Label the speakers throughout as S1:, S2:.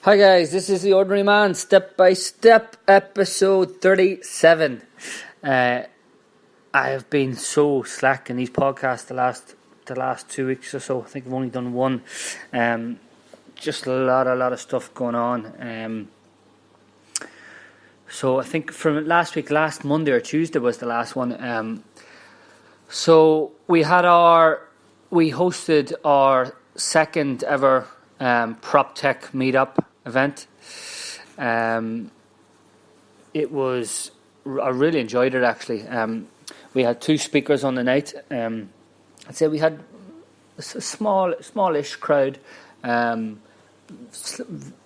S1: Hi guys, this is The Ordinary Man, Step by Step, episode 37. I have been so slack in these podcasts the last 2 weeks or so. I think I've only done one. Just a lot of stuff going on. So I think from last Monday or Tuesday was the last one. So we hosted our second ever PropTech Meetup event. I really enjoyed it actually. We had two speakers on the night. I'd say we had a smallish crowd.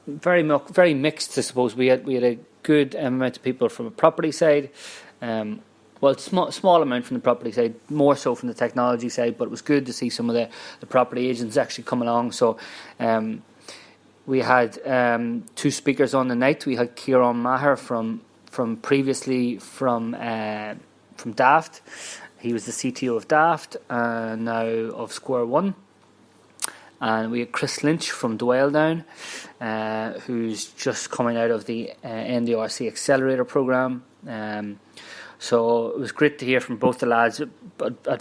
S1: Very mixed, I suppose. We had a good amount of people from a property side. Small amount from the property side, more so from the technology side, but it was good to see some of the property agents actually come along. So we had two speakers on the night. We had Kieran Maher from Daft. He was the CTO of Daft, now of Square One. And we had Chris Lynch from Dwelldown, who's just coming out of the NDRC Accelerator Programme. So it was great to hear from both the lads at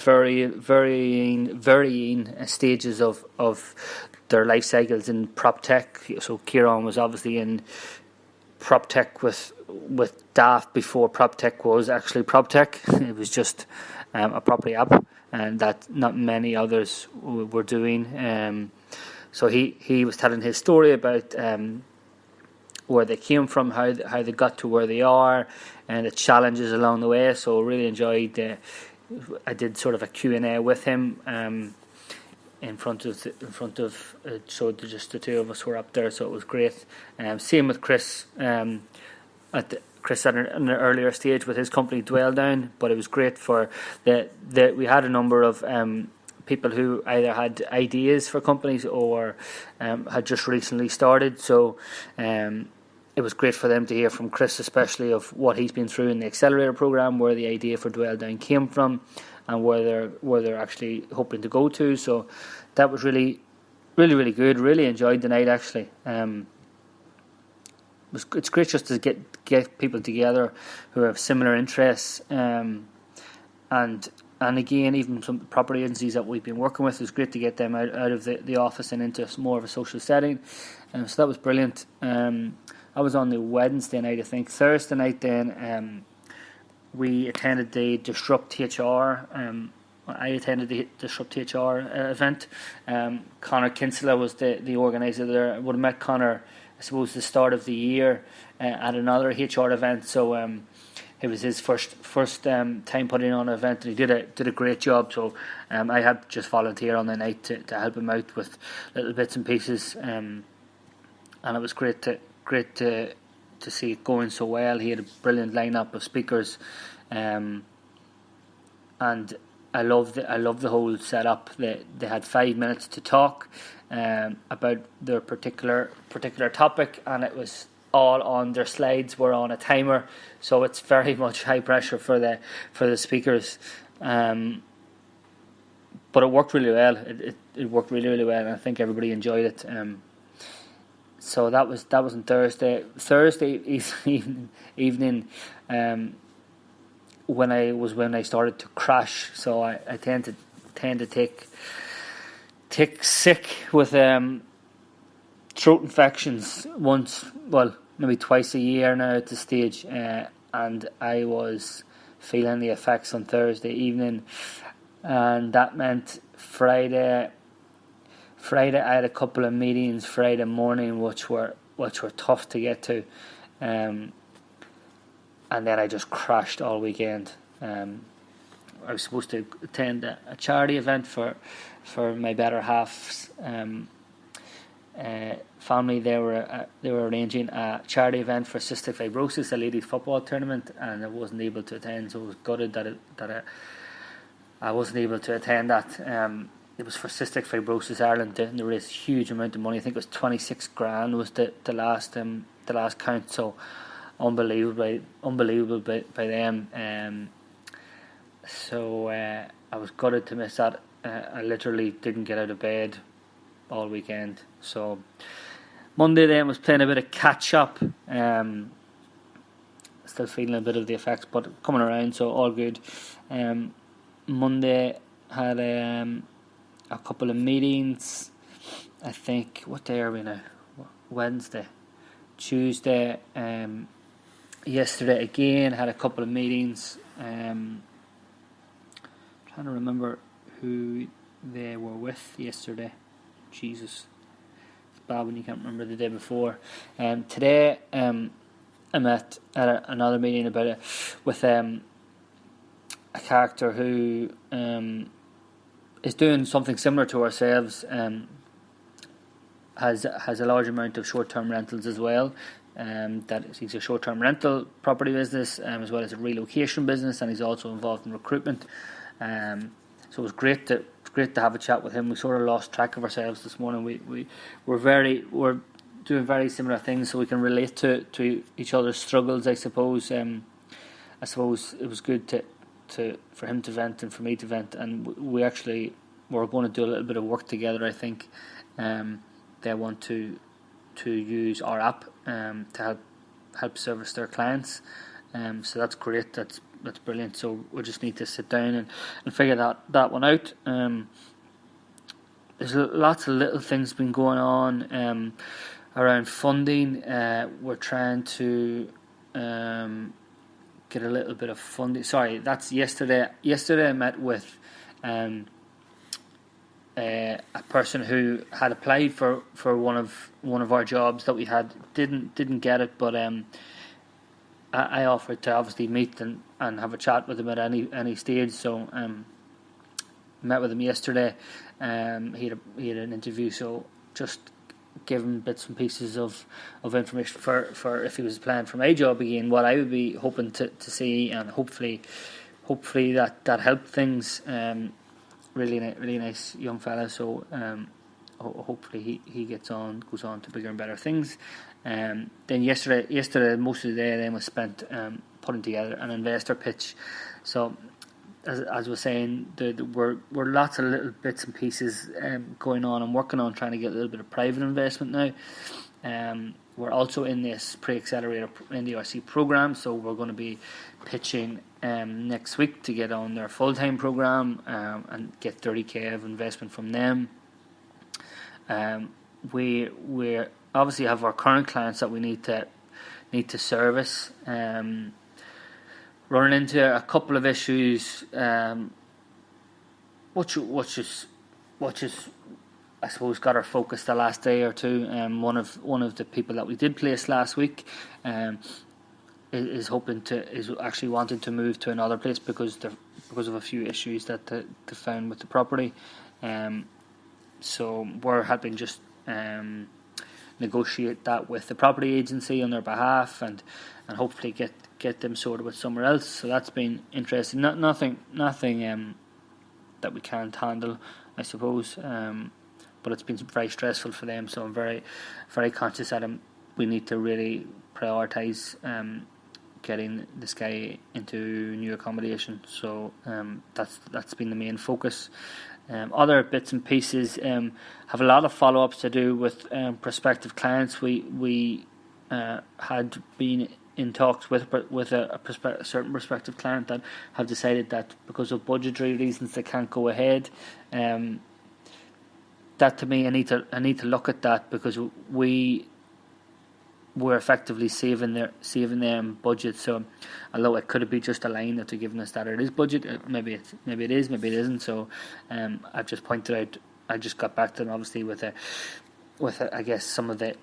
S1: varying stages of their life cycles in PropTech. So Kieran was obviously in PropTech with Daft before PropTech was actually PropTech. It was just a property app, and that not many others were doing. So he was telling his story about where they came from, how they got to where they are, and the challenges along the way. So really enjoyed. I did sort of a Q&A with him in front of so just the two of us were up there. So it was great. Same with Chris. Chris at an earlier stage with his company Dwelldown, but it was great for we had a number of people who either had ideas for companies or had just recently started. So it was great for them to hear from Chris, especially of what he's been through in the Accelerator Programme, where the idea for Dwelldown came from, and where they're actually hoping to go to. So that was really good. Really enjoyed the night actually. It's great just to get people together who have similar interests, and again, even some property agencies that we've been working with, it's great to get them out of the office and into more of a social setting. So that was brilliant. I was on the Wednesday night, I think. Thursday night then, we attended the Disrupt HR. I attended the Disrupt HR event. Connor Kinsella was the organiser there. I would have met Connor, I suppose, the start of the year at another HR event. So it was his first time putting on an event, and he did a great job. So I had just volunteered on the night to help him out with little bits and pieces, and it was great to see it going so well. He had a brilliant lineup of speakers, and I love the whole setup. They had 5 minutes to talk about their particular topic, and it was all on their slides were on a timer, so it's very much high pressure for the speakers. But it worked really well. It worked really well, and I think everybody enjoyed it. So that was on Thursday. Thursday evening, when I started to crash. So I tend to take sick with throat infections maybe twice a year now at this stage, and I was feeling the effects on Thursday evening, and that meant Friday I had a couple of meetings Friday morning which were tough to get to, and then I just crashed all weekend. I was supposed to attend a charity event for my better half's family. They were arranging a charity event for cystic fibrosis, a ladies football tournament, and I wasn't able to attend. So I was gutted that I wasn't able to attend that. It was for Cystic Fibrosis Ireland, and they raised a huge amount of money. I think it was 26 grand was the last count. So unbelievable by them. So I was gutted to miss that. I literally didn't get out of bed all weekend. So Monday then was playing a bit of catch up. Still feeling a bit of the effects, but coming around, so all good. Monday had a couple of meetings. I think, what day are we now? Wednesday. Tuesday. Yesterday again had a couple of meetings. Trying to remember who they were with yesterday. Jesus, it's bad when you can't remember the day before. Today I met at another meeting about it with a character who is doing something similar to ourselves. Has a large amount of short-term rentals as well. He's a short-term rental property business, as well as a relocation business, and he's also involved in recruitment. So it was great to have a chat with him. We sort of lost track of ourselves this morning. We're doing very similar things, so we can relate to each other's struggles. I suppose it was good for him to vent and for me to vent, and we're going to do a little bit of work together. I think they want to use our app to help service their clients. So that's great. That's brilliant. So we just need to sit down and figure that one out. There's lots of little things been going on around funding. We're trying to get a little bit of funding. Sorry, that's yesterday. Yesterday I met with a person who had applied for one of our jobs that we had, didn't get it, but I offered to obviously meet and have a chat with him at any stage. So met with him yesterday. He had an interview, so just give him bits and pieces of information for if he was applying for my job again, what I would be hoping to see, and hopefully that helped things. Really nice young fella. So hopefully he goes on to bigger and better things. Then yesterday most of the day then was spent putting together an investor pitch. So as we're saying, we're lots of little bits and pieces going on. I'm working on trying to get a little bit of private investment now. We're also in this pre-accelerator in the RC program, so we're going to be pitching next week to get on their full-time program and get 30k of investment from them. We obviously have our current clients that we need to service. Running into a couple of issues, which is I suppose got our focus the last day or two. One of the people that we did place last week is actually wanting to move to another place because of a few issues that they found with the property. So we're helping just negotiate that with the property agency on their behalf and hopefully get them sorted with somewhere else. So that's been interesting. Nothing that we can't handle, I suppose. But it's been very stressful for them. So I'm very, very conscious that we need to really prioritise getting this guy into new accommodation. So that's been the main focus. Other bits and pieces have a lot of follow-ups to do with prospective clients. We had been in talks with a certain prospective client that have decided that because of budgetary reasons they can't go ahead. That to me, I need to look at that because we're effectively saving them budget. So although it could be just a line that they're giving us that it is budget, maybe it is, maybe it isn't. So I've just pointed out. I just got back to them obviously with I guess some of the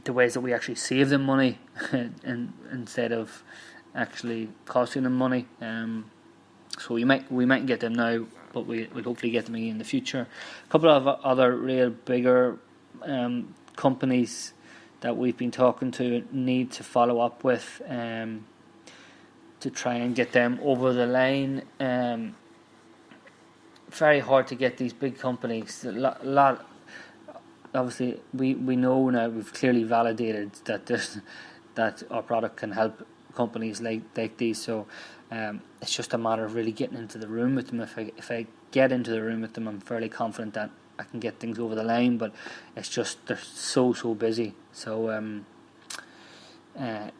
S1: ways that we actually save them money instead of actually costing them money. So we might get them now, but we'll hopefully get them again in the future. A couple of other real bigger companies that we've been talking to need to follow up with to try and get them over the line. Very hard to get these big companies. A lot. Obviously, we know now, we've clearly validated that our product can help companies like these. So it's just a matter of really getting into the room with them. If I get into the room with them, I'm fairly confident that I can get things over the line, but it's just they're so busy. So I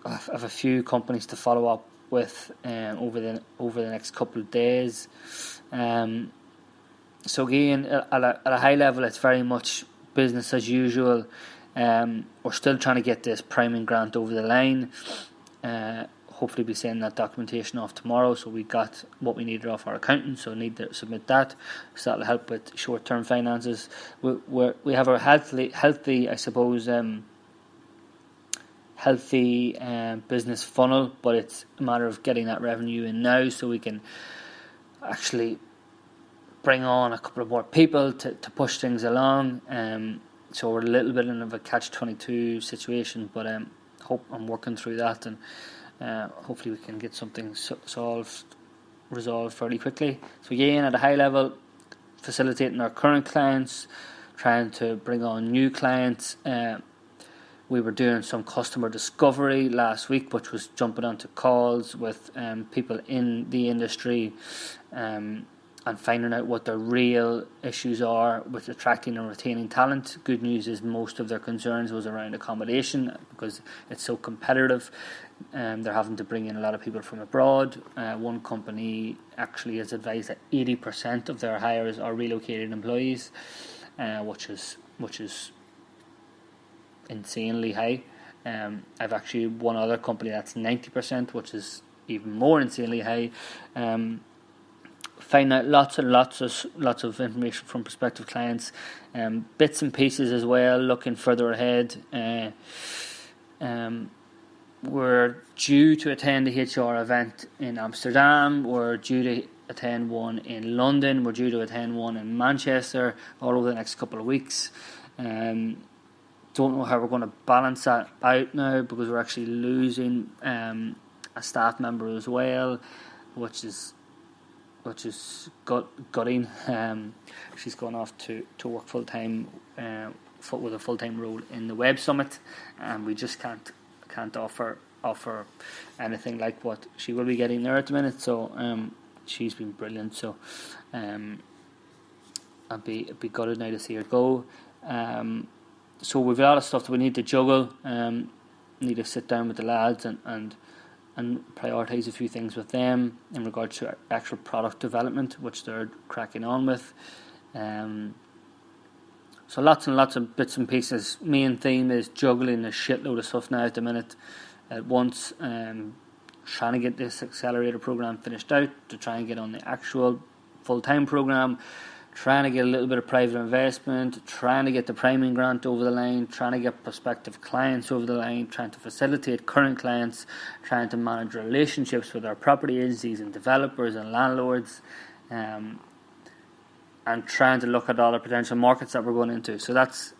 S1: have a few companies to follow up with over the next couple of days. So again, at a high level, it's very much business as usual. We're still trying to get this priming grant over the line. Hopefully be sending that documentation off tomorrow, so we got what we needed off our accountant, so need to submit that, so that'll help with short-term finances. We have a healthy I suppose healthy business funnel, but it's a matter of getting that revenue in now so we can actually bring on a couple of more people to push things along. So we're a little bit in a catch-22 situation, but I'm working through that, and hopefully we can get something resolved fairly quickly. So again, at a high level, facilitating our current clients, trying to bring on new clients. We were doing some customer discovery last week, which was jumping onto calls with people in the industry and finding out what their real issues are with attracting and retaining talent. Good news is most of their concerns was around accommodation, because it's so competitive. They're having to bring in a lot of people from abroad. One company actually has advised that 80% of their hires are relocated employees, which is insanely high. I've actually one other company that's 90%, which is even more insanely high. Find out lots of information from prospective clients, bits and pieces as well, looking further ahead. We're due to attend the HR event in Amsterdam. We're due to attend one in London. We're due to attend one in Manchester all over the next couple of weeks. Don't know how we're going to balance that out now, because we're actually losing a staff member as well, which is gutting. She's gone off to work full time with a full time role in the Web Summit, and we just can't offer anything like what she will be getting there at the minute. So she's been brilliant. So I'd be gutted now to see her go. So we've a lot of stuff that we need to juggle. Need to sit down with the lads and prioritise a few things with them in regard to actual product development, which they're cracking on with. So lots and lots of bits and pieces. Main theme is juggling a shitload of stuff now at the minute at once. Trying to get this accelerator program finished out to try and get on the actual full-time program. Trying to get a little bit of private investment, trying to get the priming grant over the line, trying to get prospective clients over the line, trying to facilitate current clients, trying to manage relationships with our property agencies and developers and landlords, and trying to look at all the potential markets that we're going into. So that's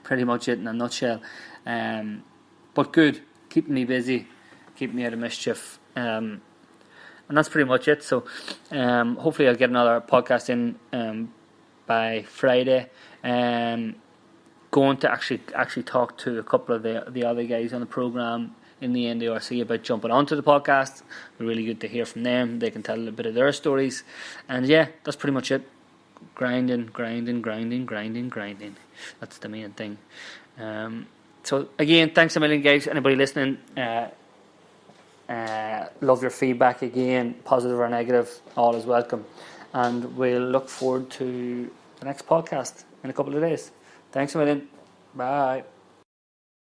S1: pretty much it in a nutshell. But good, keeping me busy, keeping me out of mischief. And that's pretty much it. So hopefully I'll get another podcast in by Friday. Going to actually talk to a couple of the other guys on the programme in the NDRC about jumping onto the podcast. It'll be really good to hear from them. They can tell a little bit of their stories. And yeah, that's pretty much it. Grinding. That's the main thing. So again, thanks a million, guys. Anybody listening, love your feedback again, positive or negative, all is welcome, and we'll look forward to the next podcast in a couple of days. Thanks a million. Bye.